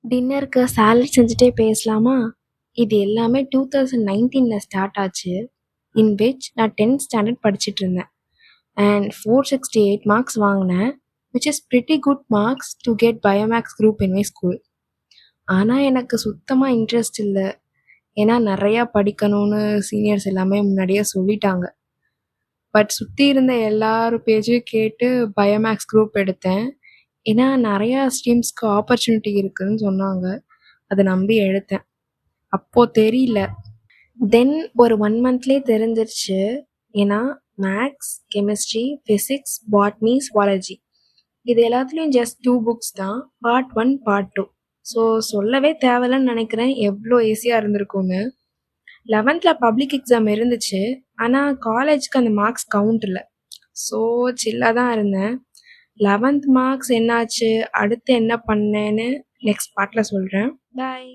டின்னருக்கு சாலட் செஞ்சுட்டே பேசலாமா? இது எல்லாமே 2019ல ஸ்டார்ட் ஆச்சு. இன் விச் நான் 10th ஸ்டாண்டர்ட் படிச்சுட்டு இருந்தேன். அண்ட் 468 மார்க்ஸ் வாங்கினேன், which is pretty good marks to get biomaths group in my school. ஆனால் எனக்கு சுத்தமாக இன்ட்ரெஸ்ட் இல்லை. ஏன்னா நிறையா படிக்கணும்னு சீனியர்ஸ் எல்லாமே முன்னாடியே சொல்லிட்டாங்க. பட் சுற்றி இருந்த எல்லாரும் பேச்சையும் கேட்டு பயோமேக்ஸ் குரூப் எடுத்தேன். ஏன்னா நிறையா ஸ்ட்ரீம்ஸ்க்கு ஆப்பர்ச்சுனிட்டி இருக்குதுன்னு சொன்னாங்க. அதை நம்பி எடுத்தேன். அப்போ தெரியல. தென் ஒரு 1 மந்த்லேயே தெரிஞ்சிருச்சு. ஏன்னா maths, chemistry, physics, botany, zoology இது எல்லாத்துலேயும் ஜஸ்ட் 2 புக்ஸ் தான். Part 1, part 2. ஸோ சொல்லவே தேவையில்லன்னு நினைக்கிறேன் எவ்வளோ ஈஸியாக இருந்திருக்கும்னு. 11th பப்ளிக் எக்ஸாம் இருந்துச்சு. ஆனால் காலேஜுக்கு அந்த மார்க்ஸ் கவுண்ட் இல்லை. ஸோ சில்லாக தான் இருந்தேன். 11th மார்க்ஸ் என்னாச்சு, அடுத்து என்ன பண்ணேன்னு நெக்ஸ்ட் பார்ட்டில் சொல்கிறேன். பாய்.